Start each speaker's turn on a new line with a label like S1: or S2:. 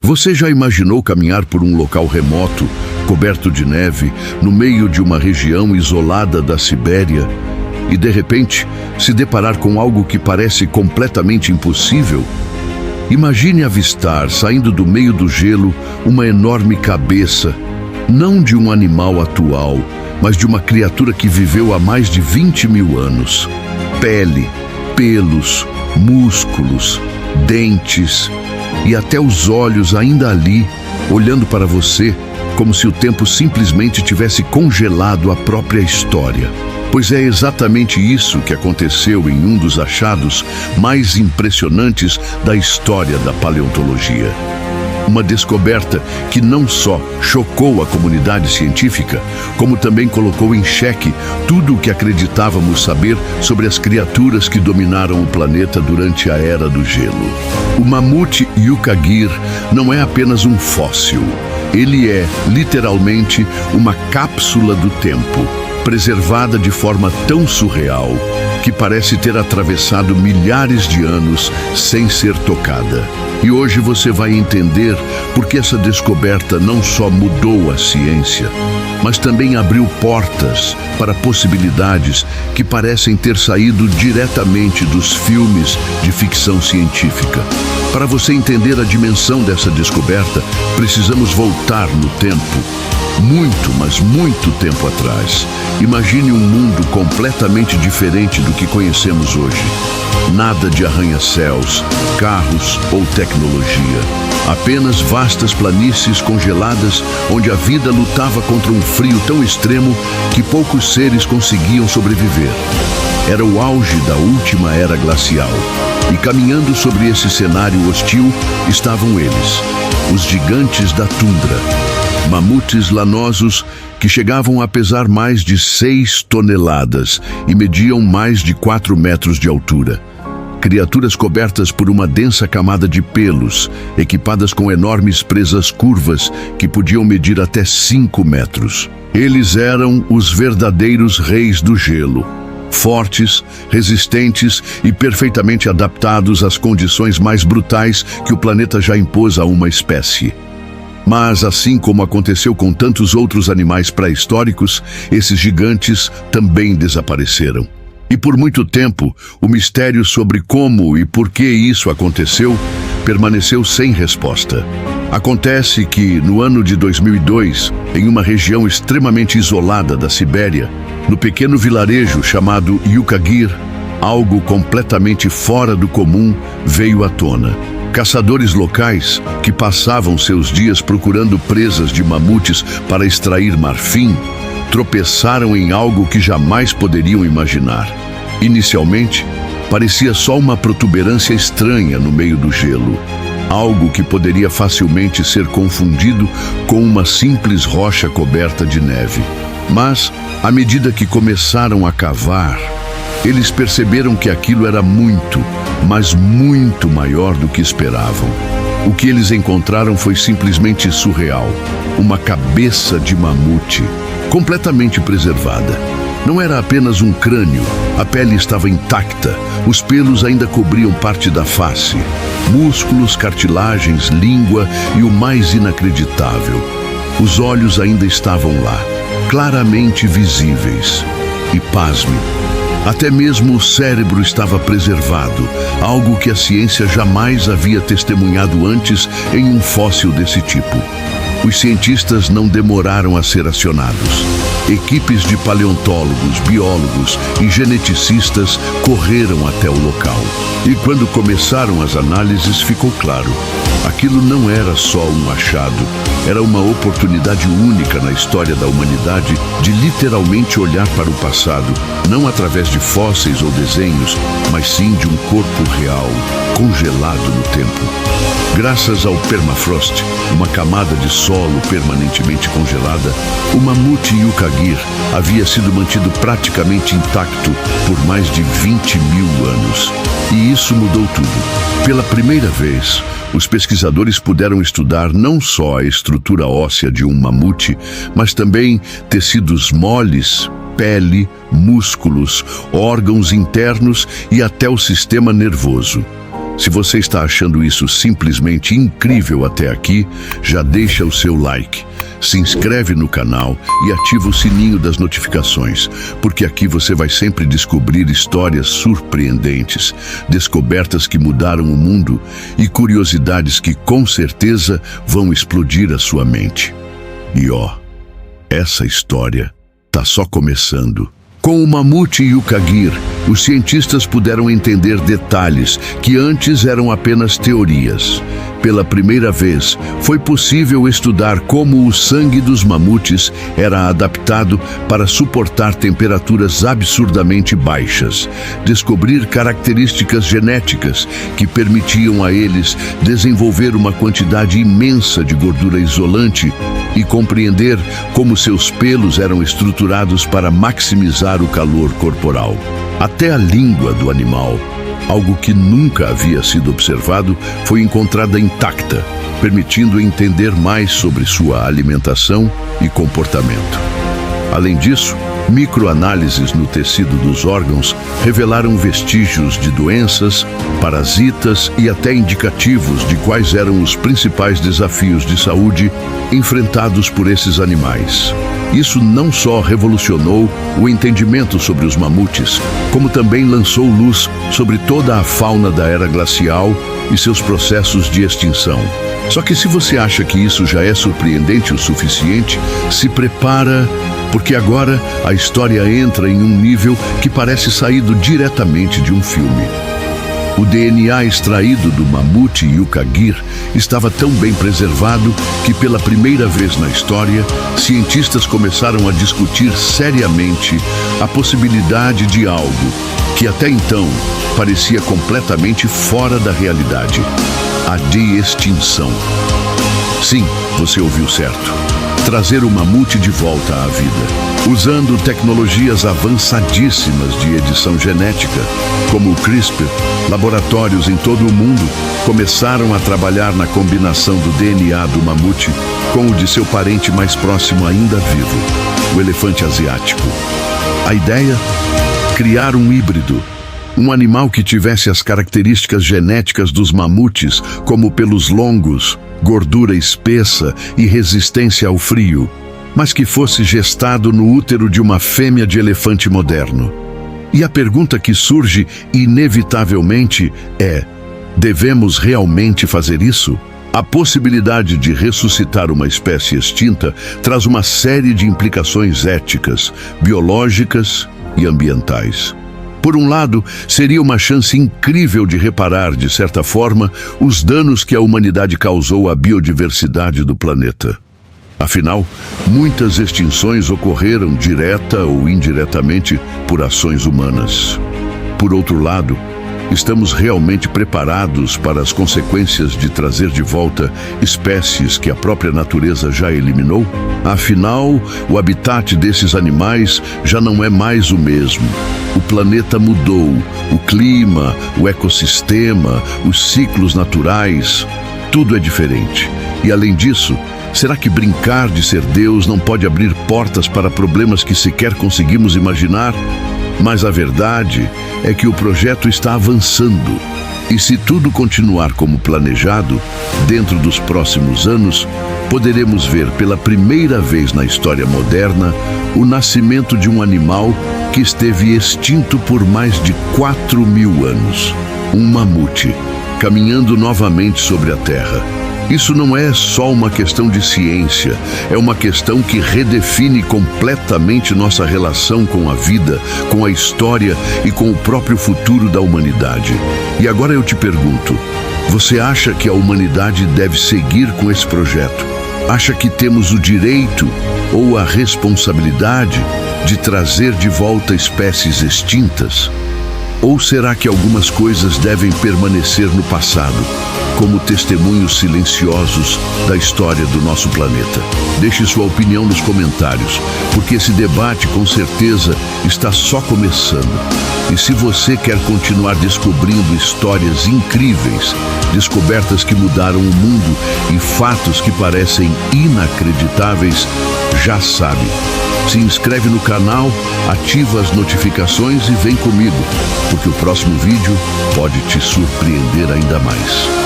S1: Você já imaginou caminhar por um local remoto, coberto de neve, no meio de uma região isolada da Sibéria, e de repente se deparar com algo que parece completamente impossível? Imagine avistar, saindo do meio do gelo, uma enorme cabeça, não de um animal atual, mas de uma criatura que viveu há mais de 20 mil anos. Pele, pelos, músculos, dentes e até os olhos ainda ali, olhando para você, como se o tempo simplesmente tivesse congelado a própria história. Pois é exatamente isso que aconteceu em um dos achados mais impressionantes da história da paleontologia. Uma descoberta que não só chocou a comunidade científica, como também colocou em xeque tudo o que acreditávamos saber sobre as criaturas que dominaram o planeta durante a Era do Gelo. O mamute Yukagir não é apenas um fóssil. Ele é, literalmente, uma cápsula do tempo, preservada de forma tão surreal que parece ter atravessado milhares de anos sem ser tocada. E hoje você vai entender por que essa descoberta não só mudou a ciência, mas também abriu portas para possibilidades que parecem ter saído diretamente dos filmes de ficção científica. Para você entender a dimensão dessa descoberta, precisamos voltar no tempo. Muito, mas muito tempo atrás. Imagine um mundo completamente diferente do que conhecemos hoje. Nada de arranha-céus, carros ou tecnologia. Apenas vastas planícies congeladas onde a vida lutava contra um frio tão extremo que poucos seres conseguiam sobreviver. Era o auge da última era glacial. E caminhando sobre esse cenário hostil estavam eles, os gigantes da tundra. Mamutes lanosos que chegavam a pesar mais de 6 toneladas e mediam mais de 4 metros de altura. Criaturas cobertas por uma densa camada de pelos, equipadas com enormes presas curvas que podiam medir até 5 metros. Eles eram os verdadeiros reis do gelo. Fortes, resistentes e perfeitamente adaptados às condições mais brutais que o planeta já impôs a uma espécie. Mas, assim como aconteceu com tantos outros animais pré-históricos, esses gigantes também desapareceram. E por muito tempo, o mistério sobre como e por que isso aconteceu permaneceu sem resposta. Acontece que, no ano de 2002, em uma região extremamente isolada da Sibéria, no pequeno vilarejo chamado Yukagir, algo completamente fora do comum veio à tona. Caçadores locais, que passavam seus dias procurando presas de mamutes para extrair marfim, tropeçaram em algo que jamais poderiam imaginar. Inicialmente, parecia só uma protuberância estranha no meio do gelo, algo que poderia facilmente ser confundido com uma simples rocha coberta de neve. Mas, à medida que começaram a cavar, eles perceberam que aquilo era muito, mas muito maior do que esperavam. O que eles encontraram foi simplesmente surreal. Uma cabeça de mamute, completamente preservada. Não era apenas um crânio, a pele estava intacta, os pelos ainda cobriam parte da face. Músculos, cartilagens, língua e o mais inacreditável, os olhos ainda estavam lá, claramente visíveis. E pasme, até mesmo o cérebro estava preservado, algo que a ciência jamais havia testemunhado antes em um fóssil desse tipo. Os cientistas não demoraram a ser acionados. Equipes de paleontólogos, biólogos e geneticistas correram até o local. E quando começaram as análises, ficou claro. Aquilo não era só um achado, era uma oportunidade única na história da humanidade de literalmente olhar para o passado, não através de fósseis ou desenhos, mas sim de um corpo real, congelado no tempo. Graças ao permafrost, uma camada de solo permanentemente congelada, o mamute Yukagir havia sido mantido praticamente intacto por mais de 20 mil anos. E isso mudou tudo. Pela primeira vez, os pesquisadores puderam estudar não só a estrutura óssea de um mamute, mas também tecidos moles, pele, músculos, órgãos internos e até o sistema nervoso. Se você está achando isso simplesmente incrível até aqui, já deixa o seu like, se inscreve no canal e ativa o sininho das notificações, porque aqui você vai sempre descobrir histórias surpreendentes, descobertas que mudaram o mundo e curiosidades que com certeza vão explodir a sua mente. E essa história tá só começando. Com o mamute e o Kagir, os cientistas puderam entender detalhes que antes eram apenas teorias. Pela primeira vez, foi possível estudar como o sangue dos mamutes era adaptado para suportar temperaturas absurdamente baixas, descobrir características genéticas que permitiam a eles desenvolver uma quantidade imensa de gordura isolante e compreender como seus pelos eram estruturados para maximizar o calor corporal. Até a língua do animal, algo que nunca havia sido observado, foi encontrada intacta, permitindo entender mais sobre sua alimentação e comportamento. Além disso, microanálises no tecido dos órgãos revelaram vestígios de doenças, parasitas e até indicativos de quais eram os principais desafios de saúde enfrentados por esses animais. Isso não só revolucionou o entendimento sobre os mamutes, como também lançou luz sobre toda a fauna da era glacial e seus processos de extinção. Só que se você acha que isso já é surpreendente o suficiente, se prepara, porque agora a história entra em um nível que parece saído diretamente de um filme. O DNA extraído do mamute e o Kagir estava tão bem preservado que, pela primeira vez na história, cientistas começaram a discutir seriamente a possibilidade de algo que até então parecia completamente fora da realidade: a de-extinção. Sim, você ouviu certo. Trazer o mamute de volta à vida, usando tecnologias avançadíssimas de edição genética, como o CRISPR. Laboratórios em todo o mundo começaram a trabalhar na combinação do DNA do mamute com o de seu parente mais próximo ainda vivo, o elefante asiático. A ideia? Criar um híbrido, um animal que tivesse as características genéticas dos mamutes, como pelos longos, gordura espessa e resistência ao frio, mas que fosse gestado no útero de uma fêmea de elefante moderno. E a pergunta que surge inevitavelmente é: devemos realmente fazer isso? A possibilidade de ressuscitar uma espécie extinta traz uma série de implicações éticas, biológicas e ambientais. Por um lado, seria uma chance incrível de reparar, de certa forma, os danos que a humanidade causou à biodiversidade do planeta. Afinal, muitas extinções ocorreram direta ou indiretamente por ações humanas. Por outro lado, estamos realmente preparados para as consequências de trazer de volta espécies que a própria natureza já eliminou? Afinal, o habitat desses animais já não é mais o mesmo. O planeta mudou, o clima, o ecossistema, os ciclos naturais, tudo é diferente. E além disso, será que brincar de ser Deus não pode abrir portas para problemas que sequer conseguimos imaginar? Mas a verdade é que o projeto está avançando. E se tudo continuar como planejado, dentro dos próximos anos, poderemos ver pela primeira vez na história moderna o nascimento de um animal que esteve extinto por mais de 4.000 anos. Um mamute, caminhando novamente sobre a Terra. Isso não é só uma questão de ciência, é uma questão que redefine completamente nossa relação com a vida, com a história e com o próprio futuro da humanidade. E agora eu te pergunto, você acha que a humanidade deve seguir com esse projeto? Acha que temos o direito ou a responsabilidade de trazer de volta espécies extintas? Ou será que algumas coisas devem permanecer no passado, como testemunhos silenciosos da história do nosso planeta? Deixe sua opinião nos comentários, porque esse debate com certeza está só começando. E se você quer continuar descobrindo histórias incríveis, descobertas que mudaram o mundo e fatos que parecem inacreditáveis, já sabe, Se inscreve no canal, ativa as notificações e vem comigo, porque o próximo vídeo pode te surpreender ainda mais.